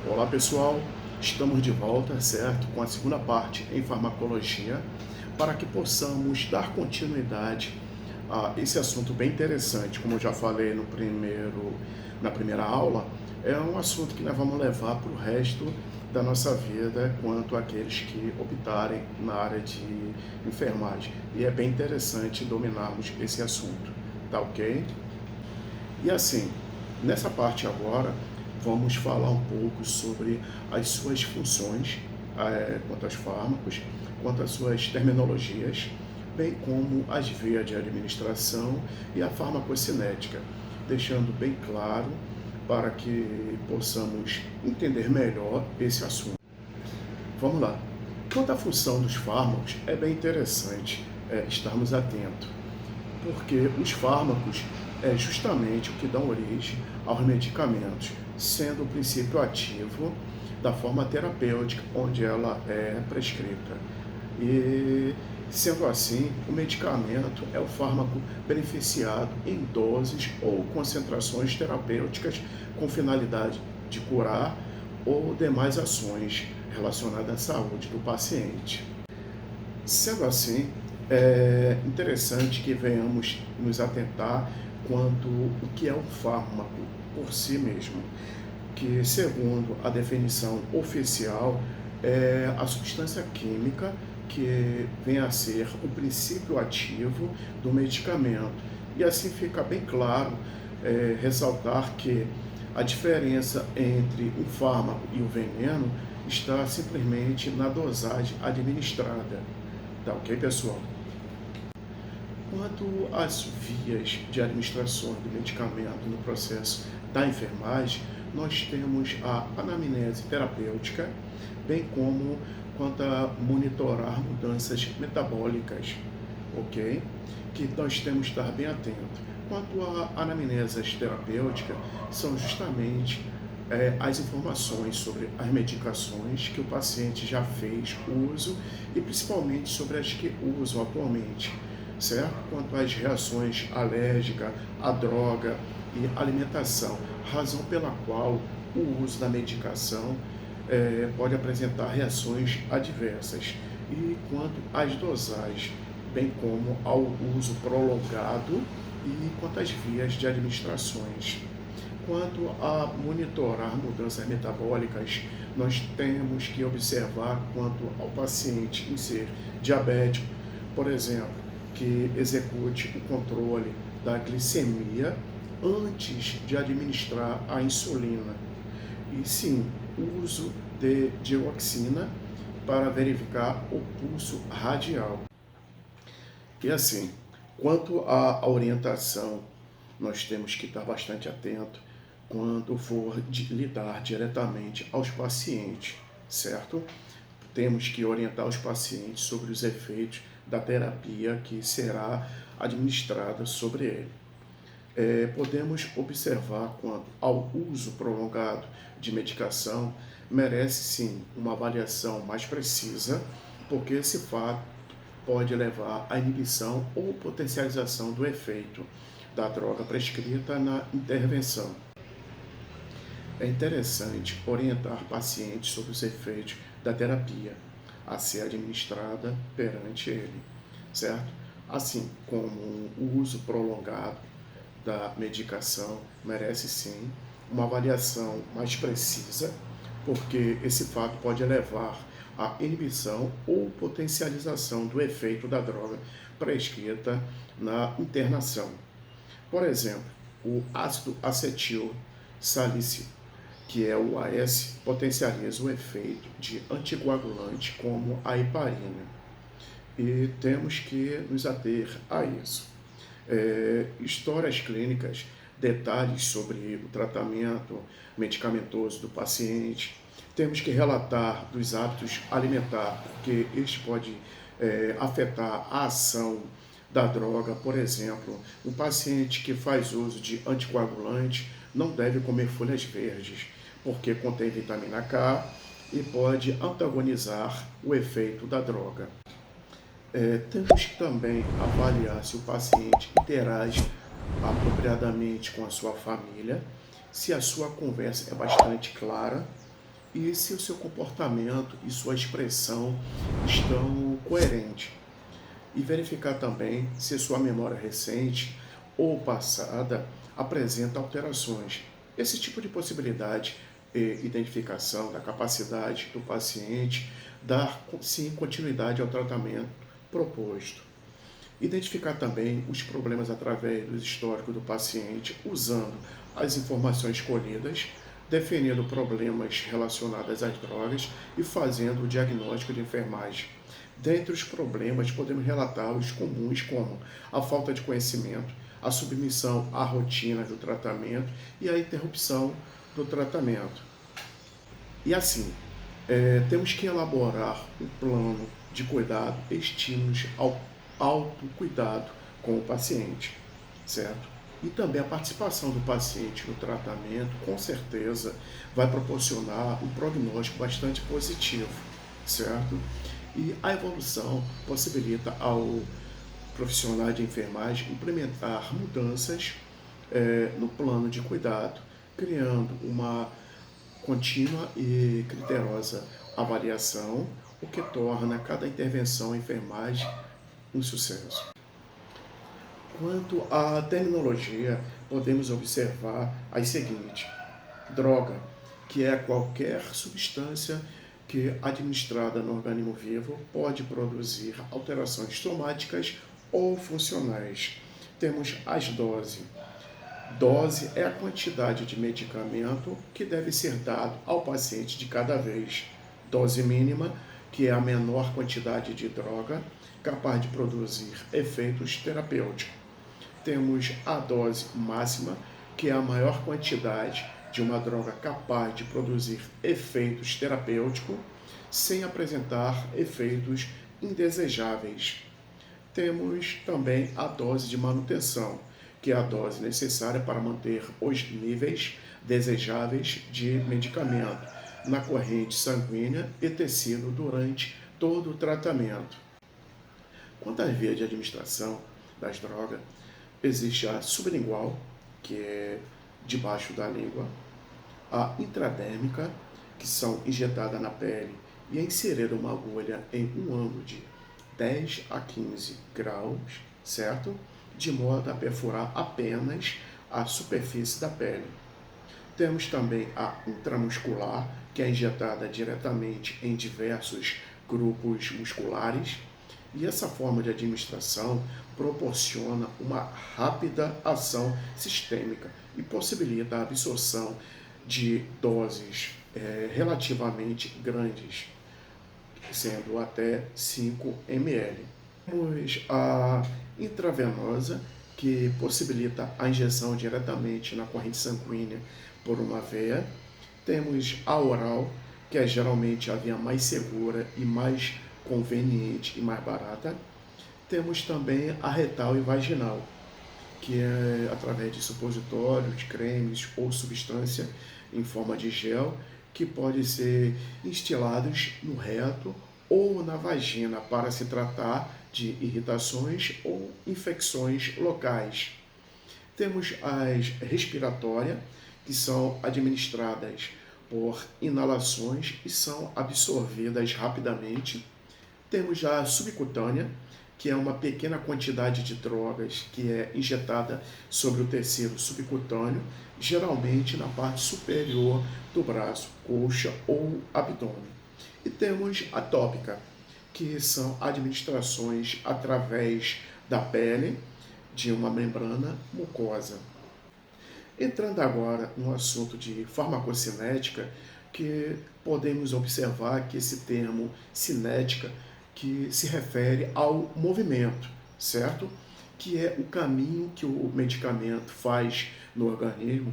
Olá pessoal, estamos de volta, certo? Com a segunda parte em farmacologia, para que possamos dar continuidade a esse assunto bem interessante. Como eu já falei na primeira aula, é um assunto que nós vamos levar para o resto da nossa vida quanto àqueles que optarem na área de enfermagem. E é bem interessante dominarmos esse assunto, tá ok? E assim, nessa parte agora, vamos falar um pouco sobre as suas funções, quanto aos fármacos, quanto às suas terminologias, bem como as vias de administração e a farmacocinética, deixando bem claro para que possamos entender melhor esse assunto. Vamos lá. Quanto à função dos fármacos, é bem interessante estarmos atentos, porque os fármacos é justamente o que dão origem aos medicamentos, sendo o princípio ativo da forma terapêutica onde ela é prescrita. E, sendo assim, o medicamento é o fármaco beneficiado em doses ou concentrações terapêuticas com finalidade de curar ou demais ações relacionadas à saúde do paciente. Sendo assim, é interessante que venhamos nos atentar quanto o que é um fármaco por si mesmo, que segundo a definição oficial é a substância química que vem a ser o princípio ativo do medicamento. E assim fica bem claro ressaltar que a diferença entre um fármaco e o veneno está simplesmente na dosagem administrada. Tá ok, pessoal? Quanto às vias de administração do medicamento no processo da enfermagem, nós temos a anamnese terapêutica, bem como quanto a monitorar mudanças metabólicas, ok? Que nós temos que estar bem atento. Quanto à anamnese terapêutica, são justamente as informações sobre as medicações que o paciente já fez uso e principalmente sobre as que usam atualmente, certo? Quanto às reações alérgicas, à droga e alimentação, razão pela qual o uso da medicação pode apresentar reações adversas. E quanto às dosagens, bem como ao uso prolongado e quanto às vias de administrações. Quanto a monitorar mudanças metabólicas, nós temos que observar quanto ao paciente em ser diabético, por exemplo, que execute o controle da glicemia antes de administrar a insulina. E sim, o uso de dioxina para verificar o pulso radial. E assim, quanto à orientação, nós temos que estar bastante atento quando for lidar diretamente aos pacientes, certo? Temos que orientar os pacientes sobre os efeitos da terapia que será administrada sobre ele. Podemos observar quanto ao uso prolongado de medicação, merece sim uma avaliação mais precisa, porque esse fato pode levar à inibição ou potencialização do efeito da droga prescrita na intervenção. É interessante orientar pacientes sobre os efeitos da terapia a ser administrada perante ele, certo? Assim como o uso prolongado da medicação merece sim uma avaliação mais precisa, porque esse fato pode levar à inibição ou potencialização do efeito da droga prescrita na internação. Por exemplo, o ácido acetil salicílico, que é o AS, potencializa o efeito de anticoagulante como a heparina. E temos que nos ater a isso. Histórias clínicas, detalhes sobre o tratamento medicamentoso do paciente. Temos que relatar dos hábitos alimentares, porque este pode afetar a ação da droga. Por exemplo, um paciente que faz uso de anticoagulante não deve comer folhas verdes, porque contém vitamina K e pode antagonizar o efeito da droga. Temos que também avaliar se o paciente interage apropriadamente com a sua família, se a sua conversa é bastante clara e se o seu comportamento e sua expressão estão coerentes. E verificar também se sua memória recente ou passada apresenta alterações. Esse tipo de possibilidade e identificação da capacidade do paciente dar sim continuidade ao tratamento proposto. Identificar também os problemas através do histórico do paciente, usando as informações colhidas, definindo problemas relacionados às drogas e fazendo o diagnóstico de enfermagem. Dentre os problemas, podemos relatar os comuns, como a falta de conhecimento, a submissão à rotina do tratamento e a interrupção do tratamento. E assim, temos que elaborar um plano de cuidado, estímulos ao autocuidado com o paciente, certo? E também a participação do paciente no tratamento, com certeza, vai proporcionar um prognóstico bastante positivo, certo? E a evolução possibilita ao profissional de enfermagem implementar mudanças no plano de cuidado, criando uma contínua e criteriosa avaliação, o que torna cada intervenção em enfermagem um sucesso. Quanto à terminologia, podemos observar as seguintes: droga, que é qualquer substância que, administrada no organismo vivo, pode produzir alterações somáticas ou funcionais. Temos as doses. Dose é a quantidade de medicamento que deve ser dado ao paciente de cada vez. Dose mínima, que é a menor quantidade de droga capaz de produzir efeitos terapêuticos. Temos a dose máxima, que é a maior quantidade de uma droga capaz de produzir efeitos terapêuticos sem apresentar efeitos indesejáveis. Temos também a dose de manutenção, que é a dose necessária para manter os níveis desejáveis de medicamento na corrente sanguínea e tecido durante todo o tratamento. Quanto às vias de administração das drogas, existe a sublingual, que é debaixo da língua, a intradérmica, que são injetadas na pele e é inserida uma agulha em um ângulo de 10 a 15 graus, certo? De modo a perfurar apenas a superfície da pele. Temos também a intramuscular, que é injetada diretamente em diversos grupos musculares, e essa forma de administração proporciona uma rápida ação sistêmica e possibilita a absorção de doses relativamente grandes, sendo até 5 ml. Temos a intravenosa, que possibilita a injeção diretamente na corrente sanguínea por uma veia. Temos a oral, que é geralmente a via mais segura e mais conveniente e mais barata. Temos também a retal e vaginal, que é através de supositórios, cremes ou substância em forma de gel, que pode ser instilados no reto ou na vagina para se tratar de irritações ou infecções locais. Temos as respiratórias, que são administradas por inalações e são absorvidas rapidamente. Temos a subcutânea, que é uma pequena quantidade de drogas que é injetada sobre o tecido subcutâneo, geralmente na parte superior do braço, coxa ou abdômen. E temos a tópica, que são administrações através da pele de uma membrana mucosa. Entrando agora no assunto de farmacocinética, que podemos observar que esse termo cinética que se refere ao movimento, certo? Que é o caminho que o medicamento faz no organismo,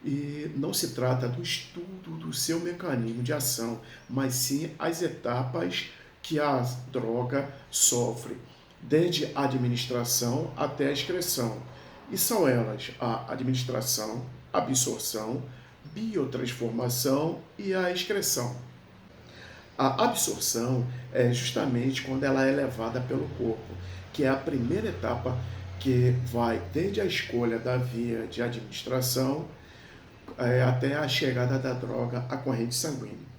e não se trata do estudo do seu mecanismo de ação, mas sim as etapas que a droga sofre, desde a administração até a excreção. E são elas a administração, absorção, biotransformação e a excreção. A absorção é justamente quando ela é levada pelo corpo, que é a primeira etapa que vai desde a escolha da via de administração até a chegada da droga à corrente sanguínea.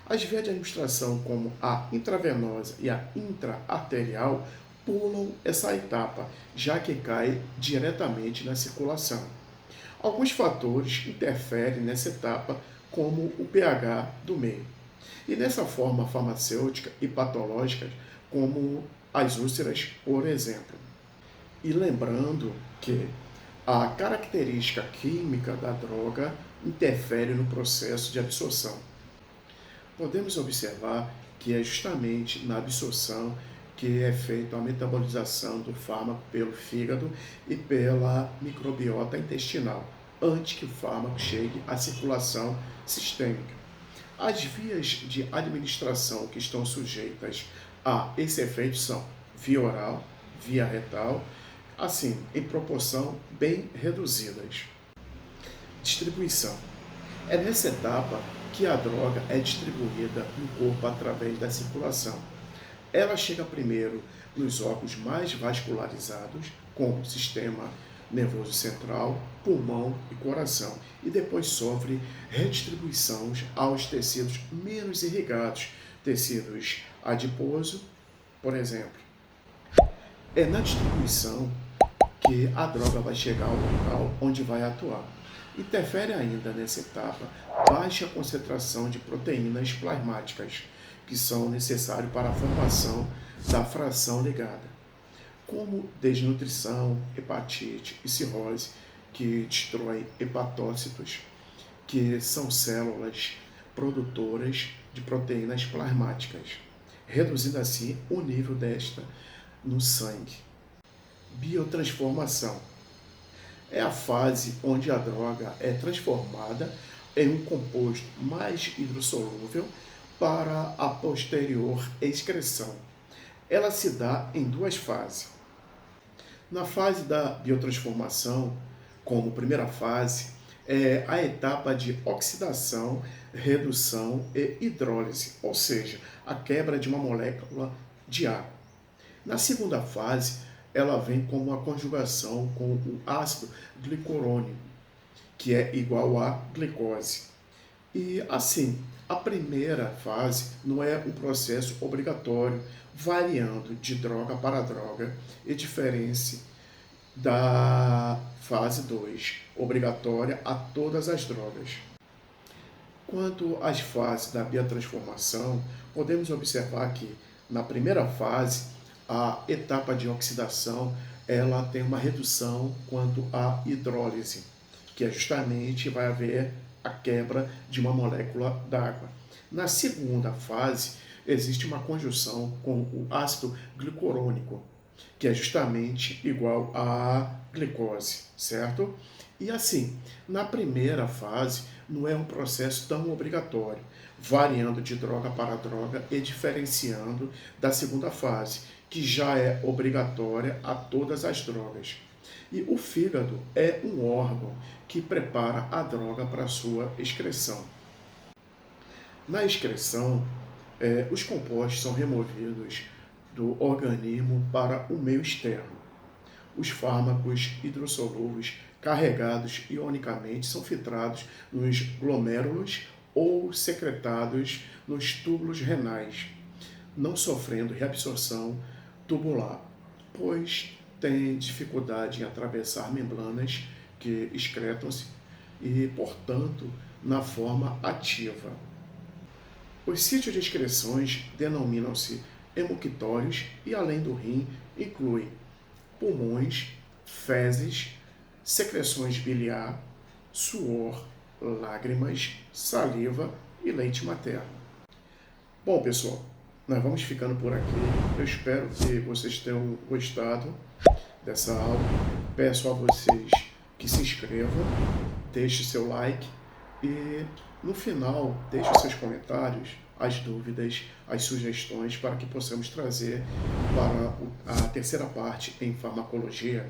As vias de administração, como a intravenosa e a intraarterial, pulam essa etapa, já que cai diretamente na circulação. Alguns fatores interferem nessa etapa, como o pH do meio. E nessa forma farmacêutica e patológica, como as úlceras, por exemplo. E lembrando que a característica química da droga interfere no processo de absorção. Podemos observar que é justamente na absorção que é feita a metabolização do fármaco pelo fígado e pela microbiota intestinal, antes que o fármaco chegue à circulação sistêmica. As vias de administração que estão sujeitas a esse efeito são via oral, via retal, assim, em proporção bem reduzidas. Distribuição. É nessa etapa que a droga é distribuída no corpo através da circulação. Ela chega primeiro nos órgãos mais vascularizados, como o sistema nervoso central, pulmão e coração, e depois sofre redistribuição aos tecidos menos irrigados, tecidos adiposo, por exemplo. É na distribuição que a droga vai chegar ao local onde vai atuar. Interfere ainda nessa etapa baixa concentração de proteínas plasmáticas, que são necessárias para a formação da fração ligada, como desnutrição, hepatite e cirrose, que destrói hepatócitos, que são células produtoras de proteínas plasmáticas, reduzindo assim o nível desta no sangue. Biotransformação é a fase onde a droga é transformada em um composto mais hidrossolúvel para a posterior excreção. Ela se dá em duas fases. Na fase da biotransformação, como primeira fase, é a etapa de oxidação, redução e hidrólise, ou seja, a quebra de uma molécula de água. Na segunda fase, ela vem como uma conjugação com o ácido glicurônico, que é igual a glicose. E assim, a primeira fase não é um processo obrigatório, variando de droga para droga, e diferente da fase 2, obrigatória a todas as drogas. Quanto às fases da biotransformação, podemos observar que na primeira fase, a etapa de oxidação, ela tem uma redução quanto à hidrólise, que é justamente vai haver a quebra de uma molécula d'água. Na segunda fase, existe uma conjunção com o ácido glicurônico, que é justamente igual à glicose, certo? E assim, na primeira fase, não é um processo tão obrigatório, variando de droga para droga e diferenciando da segunda fase, que já é obrigatória a todas as drogas. E o fígado é um órgão que prepara a droga para a sua excreção. Na excreção, os compostos são removidos do organismo para o meio externo. Os fármacos hidrossolúveis carregados ionicamente são filtrados nos glomérulos ou secretados nos túbulos renais, não sofrendo reabsorção tubular, pois tem dificuldade em atravessar membranas que excretam-se e, portanto, na forma ativa. Os sítios de excreções denominam-se hemoctórios e, além do rim, incluem pulmões, fezes, secreções biliar, suor, lágrimas, saliva e leite materno. Bom, pessoal, nós vamos ficando por aqui. Eu espero que vocês tenham gostado dessa aula. Peço a vocês que se inscrevam, deixe seu like e no final deixe seus comentários, as dúvidas, as sugestões para que possamos trazer para a terceira parte em farmacologia